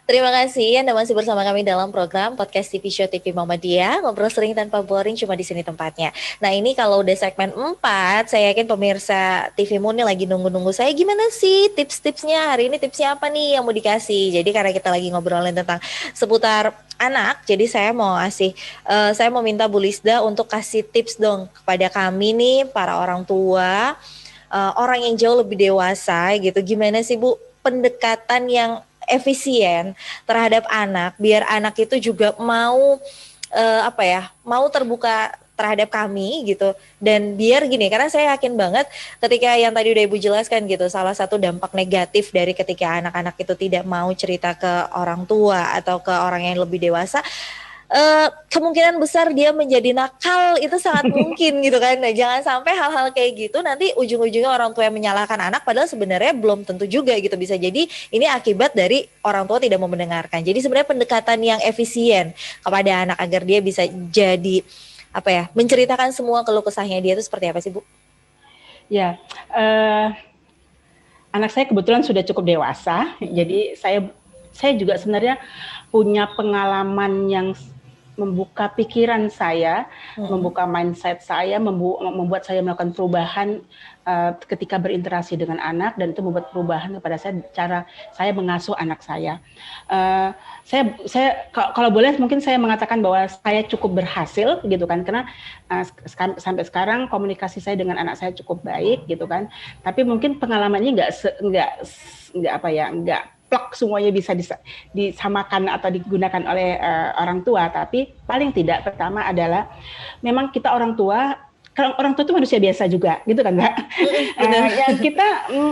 Terima kasih Anda masih bersama kami dalam program Podcast TV Show TV Muhammadiyah. Ngobrol sering tanpa boring, cuma di sini tempatnya. Nah, ini kalau udah segmen 4, saya yakin pemirsa TV Mu nih lagi nunggu-nunggu saya, gimana sih tips-tipsnya? Hari ini tipsnya apa nih yang mau dikasih? Jadi karena kita lagi ngobrolin tentang seputar anak, jadi saya mau minta Bu Lisda untuk kasih tips dong kepada kami nih para orang tua, orang yang jauh lebih dewasa gitu. Gimana sih Bu pendekatan yang efisien terhadap anak biar anak itu juga mau mau terbuka terhadap kami gitu, dan biar gini, karena saya yakin banget ketika yang tadi udah Ibu jelaskan gitu, salah satu dampak negatif dari ketika anak-anak itu tidak mau cerita ke orang tua atau ke orang yang lebih dewasa, kemungkinan besar dia menjadi nakal itu sangat mungkin gitu kan. Nah, jangan sampai hal-hal kayak gitu nanti ujung-ujungnya orang tua yang menyalahkan anak, padahal sebenarnya belum tentu juga gitu, bisa jadi ini akibat dari orang tua tidak mau mendengarkan. Jadi sebenarnya pendekatan yang efisien kepada anak agar dia bisa jadi menceritakan semua keluh kesahnya dia itu seperti apa sih Bu? Ya, anak saya kebetulan sudah cukup dewasa, jadi saya juga sebenarnya punya pengalaman yang membuka pikiran saya, membuka mindset saya, membuat saya melakukan perubahan ketika berinteraksi dengan anak, dan itu membuat perubahan kepada saya cara saya mengasuh anak saya. Saya kalau boleh mungkin saya mengatakan bahwa saya cukup berhasil gitu kan, karena sampai sekarang komunikasi saya dengan anak saya cukup baik gitu kan. Tapi mungkin pengalamannya nggak plak semuanya bisa disamakan atau digunakan oleh orang tua, tapi paling tidak pertama adalah memang kita orang tua itu manusia biasa juga gitu kan Mbak. Ya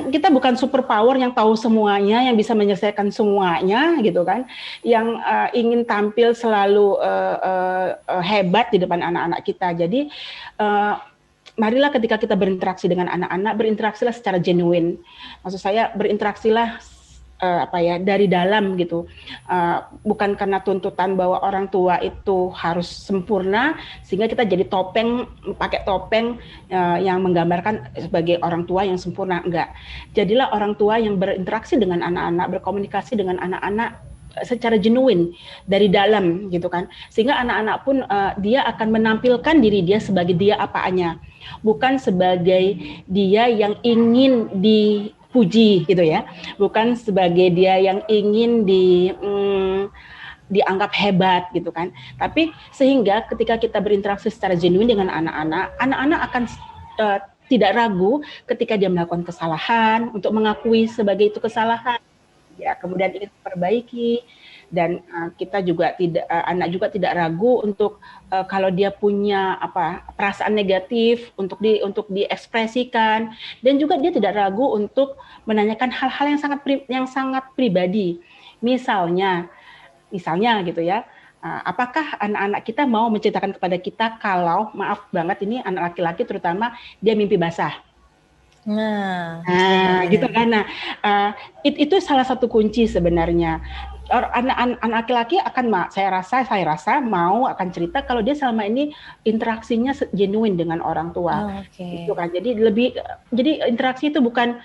kita bukan super power yang tahu semuanya, yang bisa menyelesaikan semuanya gitu kan, yang ingin tampil selalu hebat di depan anak-anak kita. Jadi marilah ketika kita berinteraksi dengan anak-anak, berinteraksilah secara genuine. Maksud saya berinteraksilah dari dalam gitu, bukan karena tuntutan bahwa orang tua itu harus sempurna sehingga kita jadi pakai topeng yang menggambarkan sebagai orang tua yang sempurna. Enggak, jadilah orang tua yang berinteraksi dengan anak-anak, berkomunikasi dengan anak-anak secara genuine dari dalam gitu kan, sehingga anak-anak pun dia akan menampilkan diri dia sebagai dia apaannya, bukan sebagai dia yang ingin dipuji gitu ya, bukan sebagai dia yang ingin dianggap hebat gitu kan. Tapi sehingga ketika kita berinteraksi secara genuine dengan anak-anak akan tidak ragu ketika dia melakukan kesalahan untuk mengakui sebagai itu kesalahan, ya kemudian ingin diperbaiki. Dan kita juga anak juga tidak ragu untuk kalau dia punya perasaan negatif untuk diekspresikan, dan juga dia tidak ragu untuk menanyakan hal-hal yang sangat pribadi. Misalnya gitu ya, apakah anak-anak kita mau menceritakan kepada kita kalau, maaf banget ini anak laki-laki terutama, dia mimpi basah. Nah, gitu kan. Nah, itu salah satu kunci sebenarnya. Anak laki-laki saya rasa akan cerita kalau dia selama ini interaksinya genuine dengan orang tua. Gitu kan. Jadi interaksi itu bukan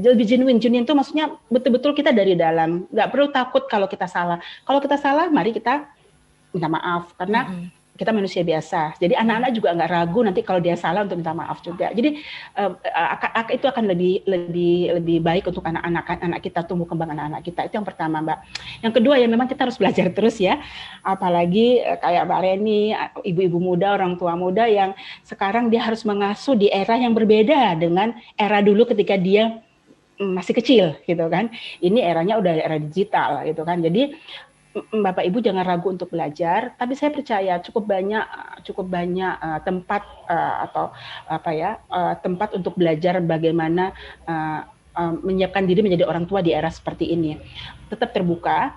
lebih genuine itu maksudnya betul-betul kita dari dalam, nggak perlu takut kalau kita salah. Kalau kita salah, mari kita minta maaf, karena kita manusia biasa. Jadi anak-anak juga nggak ragu nanti kalau dia salah untuk minta maaf juga. Jadi itu akan lebih baik untuk anak kita, tumbuh kembang anak-anak kita. Itu yang pertama, Mbak. Yang kedua ya, memang kita harus belajar terus ya. Apalagi kayak Mbak Reni, ibu-ibu muda, orang tua muda yang sekarang dia harus mengasuh di era yang berbeda dengan era dulu ketika dia masih kecil gitu kan. Ini eranya udah era digital gitu kan. Jadi Bapak Ibu jangan ragu untuk belajar, tapi saya percaya cukup banyak tempat tempat untuk belajar bagaimana menyiapkan diri menjadi orang tua di era seperti ini. Tetap terbuka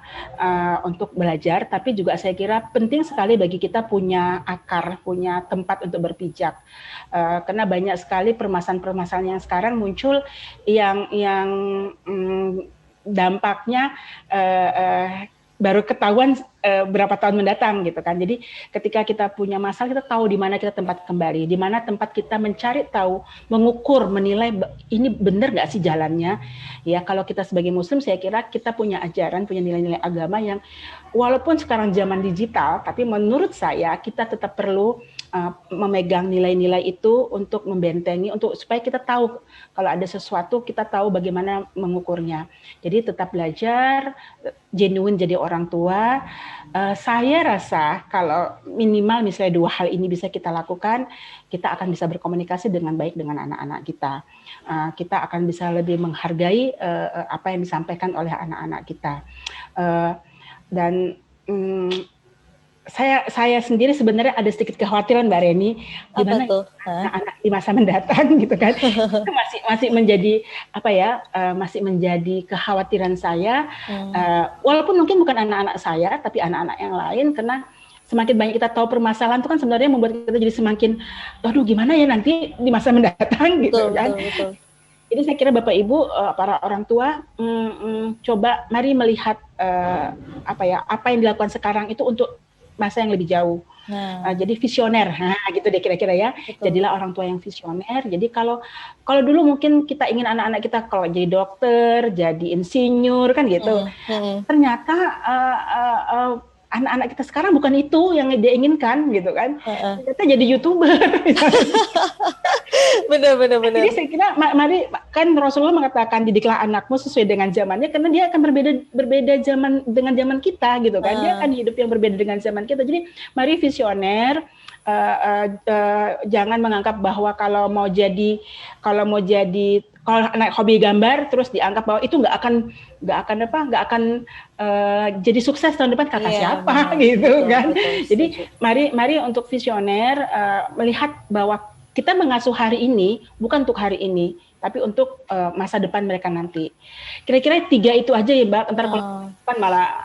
untuk belajar, tapi juga saya kira penting sekali bagi kita punya akar, punya tempat untuk berpijak. Karena banyak sekali permasalahan-permasalahan yang sekarang muncul yang dampaknya baru ketahuan berapa tahun mendatang gitu kan. Jadi ketika kita punya masalah, kita tahu di mana kita tempat kembali, di mana tempat kita mencari tahu, mengukur, menilai ini benar nggak sih jalannya. Ya kalau kita sebagai Muslim, saya kira kita punya ajaran, punya nilai-nilai agama yang walaupun sekarang zaman digital, tapi menurut saya kita tetap perlu memegang nilai-nilai itu untuk membentengi, untuk supaya kita tahu kalau ada sesuatu, kita tahu bagaimana mengukurnya. Jadi tetap belajar, genuine jadi orang tua. Saya rasa kalau minimal misalnya 2 hal ini bisa kita lakukan, kita akan bisa berkomunikasi dengan baik dengan anak-anak kita. Kita akan bisa lebih menghargai apa yang disampaikan oleh anak-anak kita. Dan saya sendiri sebenarnya ada sedikit kekhawatiran Mbak Reni, gimana anak-anak di masa mendatang gitu kan, masih menjadi apa ya, masih menjadi kekhawatiran saya, walaupun mungkin bukan anak-anak saya, tapi anak-anak yang lain, karena semakin banyak kita tahu permasalahan itu kan sebenarnya membuat kita jadi semakin, aduh gimana ya nanti di masa mendatang gitu kan. Betul. Jadi saya kira Bapak Ibu, para orang tua, coba mari melihat apa yang dilakukan sekarang itu untuk masa yang lebih jauh. Jadi visioner, gitu deh kira-kira ya. Betul. Jadilah orang tua yang visioner. Jadi kalau dulu mungkin kita ingin anak-anak kita kalau jadi dokter, jadi insinyur kan gitu. Ternyata anak-anak kita sekarang bukan itu yang dia inginkan gitu kan. Ternyata jadi YouTuber. Benar. Jadi saya kira mari kan Rasulullah mengatakan didiklah anakmu sesuai dengan zamannya, karena dia akan berbeda zaman dengan zaman kita gitu kan. Dia akan hidup yang berbeda dengan zaman kita. Jadi mari visioner, jangan menganggap bahwa kalau anak hobi gambar terus dianggap bahwa itu nggak akan jadi sukses tahun depan, kata siapa gitu kan. Jadi mari untuk visioner, melihat bahwa kita mengasuh hari ini bukan untuk hari ini, tapi untuk masa depan mereka nanti. Kira-kira 3 itu aja ya Mbak, ntar kalau depan malah.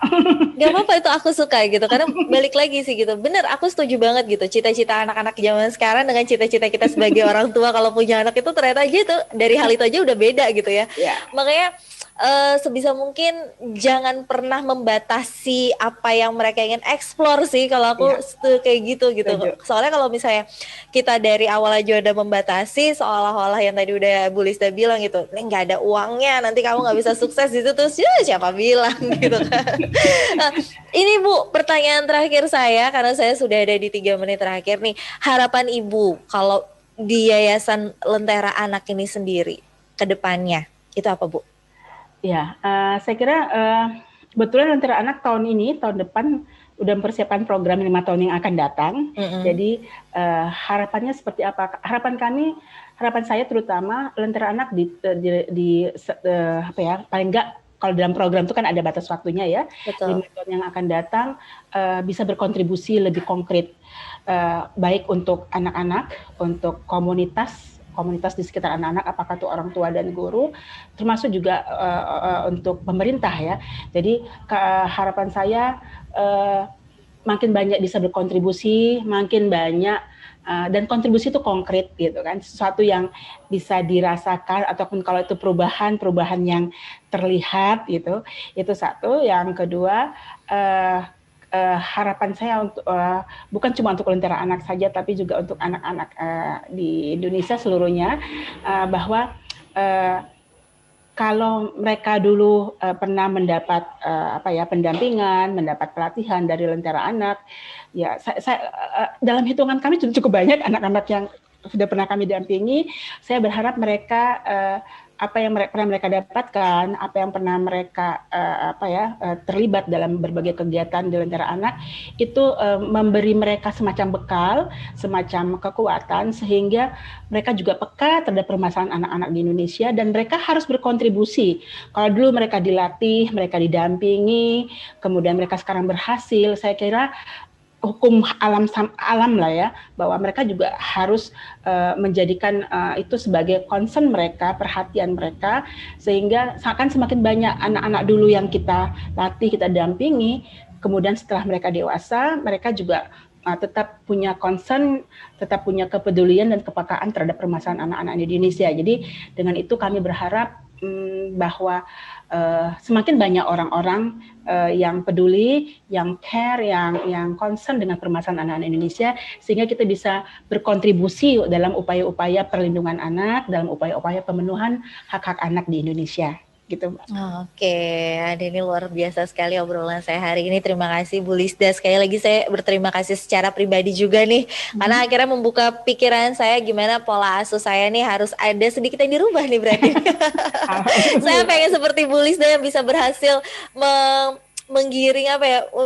Gak apa-apa, itu aku suka gitu, karena balik lagi sih gitu. Bener, aku setuju banget gitu. Cita-cita anak-anak zaman sekarang dengan cita-cita kita sebagai orang tua kalau punya anak itu ternyata aja itu dari hal itu aja udah beda gitu ya. Makanya sebisa mungkin jangan pernah membatasi apa yang mereka ingin eksplor sih, kalau aku kayak gitu. Soalnya kalau misalnya kita dari awal aja udah membatasi, seolah-olah yang tadi udah Bu Lista bilang gitu, nggak ada uangnya, nanti kamu nggak bisa sukses di situ, terus siapa bilang gitu kan. Nah, ini Bu, pertanyaan terakhir saya, karena saya sudah ada di 3 menit terakhir nih. Harapan Ibu kalau di Yayasan Lentera Anak ini sendiri ke depannya, itu apa Bu? Ya, saya kira kebetulan Lentera Anak tahun depan udah mempersiapkan program 5 tahun yang akan datang. Jadi harapannya seperti apa? Harapan saya terutama Lentera Anak paling enggak kalau dalam program itu kan ada batas waktunya ya. 5 tahun yang akan datang bisa berkontribusi lebih konkret, baik untuk anak-anak, untuk komunitas di sekitar anak-anak, apakah itu orang tua dan guru, termasuk juga untuk pemerintah ya. Jadi harapan saya makin banyak bisa berkontribusi, makin banyak dan kontribusi itu konkret gitu kan, sesuatu yang bisa dirasakan, ataupun kalau itu perubahan yang terlihat gitu. Itu satu. Yang kedua, harapan saya untuk bukan cuma untuk Lentera Anak saja, tapi juga untuk anak-anak di Indonesia seluruhnya, bahwa kalau mereka dulu pernah mendapat pendampingan, mendapat pelatihan dari Lentera Anak, ya saya dalam hitungan kami cukup banyak anak-anak yang sudah pernah kami dampingi. Saya berharap mereka apa yang pernah mereka dapatkan, apa yang pernah mereka terlibat dalam berbagai kegiatan di Lentera Anak, itu memberi mereka semacam bekal, semacam kekuatan, sehingga mereka juga peka terhadap permasalahan anak-anak di Indonesia, dan mereka harus berkontribusi. Kalau dulu mereka dilatih, mereka didampingi, kemudian mereka sekarang berhasil, saya kira hukum alam lah ya, bahwa mereka juga harus menjadikan itu sebagai concern mereka, perhatian mereka, sehingga akan semakin banyak anak-anak dulu yang kita latih, kita dampingi, kemudian setelah mereka dewasa, mereka juga tetap punya concern, tetap punya kepedulian dan kepekaan terhadap permasalahan anak-anak di Indonesia. Jadi dengan itu kami berharap bahwa semakin banyak orang-orang yang peduli, yang care, yang concern dengan permasalahan anak-anak Indonesia, sehingga kita bisa berkontribusi dalam upaya-upaya perlindungan anak, dalam upaya-upaya pemenuhan hak-hak anak di Indonesia. Gitu, Mbak. Oke, ini luar biasa sekali obrolan saya hari ini. Terima kasih Bu Lisda. Sekali lagi saya berterima kasih secara pribadi juga nih, karena akhirnya membuka pikiran saya gimana pola asuh saya nih harus ada sedikit yang dirubah nih berarti. Saya pengen seperti Bu Lisda yang bisa berhasil menggiring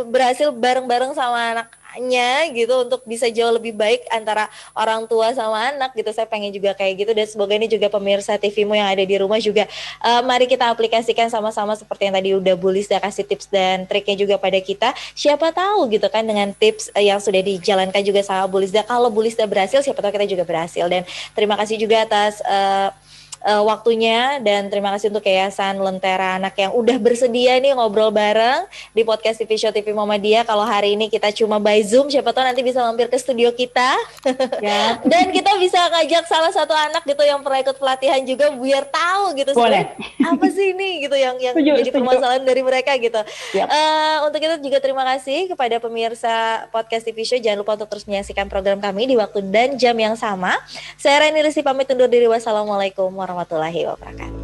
berhasil bareng-bareng sama anaknya gitu untuk bisa jauh lebih baik antara orang tua sama anak gitu. Saya pengen juga kayak gitu, dan semoga ini juga pemirsa TVmu yang ada di rumah juga mari kita aplikasikan sama-sama seperti yang tadi udah Bu Lisda kasih tips dan triknya juga pada kita. Siapa tahu gitu kan dengan tips yang sudah dijalankan juga sama Bu Lisda, kalau Bu Lisda berhasil siapa tahu kita juga berhasil. Dan terima kasih juga atas waktunya, dan terima kasih untuk Yayasan Lentera Anak yang udah bersedia nih ngobrol bareng di podcast TV Show TV Muhammadiyah. Kalau hari ini kita cuma by Zoom, siapa tahu nanti bisa mampir ke studio kita. Ya. Dan kita bisa ngajak salah satu anak gitu yang pernah ikut pelatihan juga biar tahu gitu apa sih ini gitu yang jadi permasalahan dari mereka gitu. Yep. Untuk itu juga terima kasih kepada pemirsa podcast TV Show. Jangan lupa untuk terus menyaksikan program kami di waktu dan jam yang sama. Saya Reni Rizky pamit undur diri. Wassalamualaikum warahmatullahi wabarakatuh.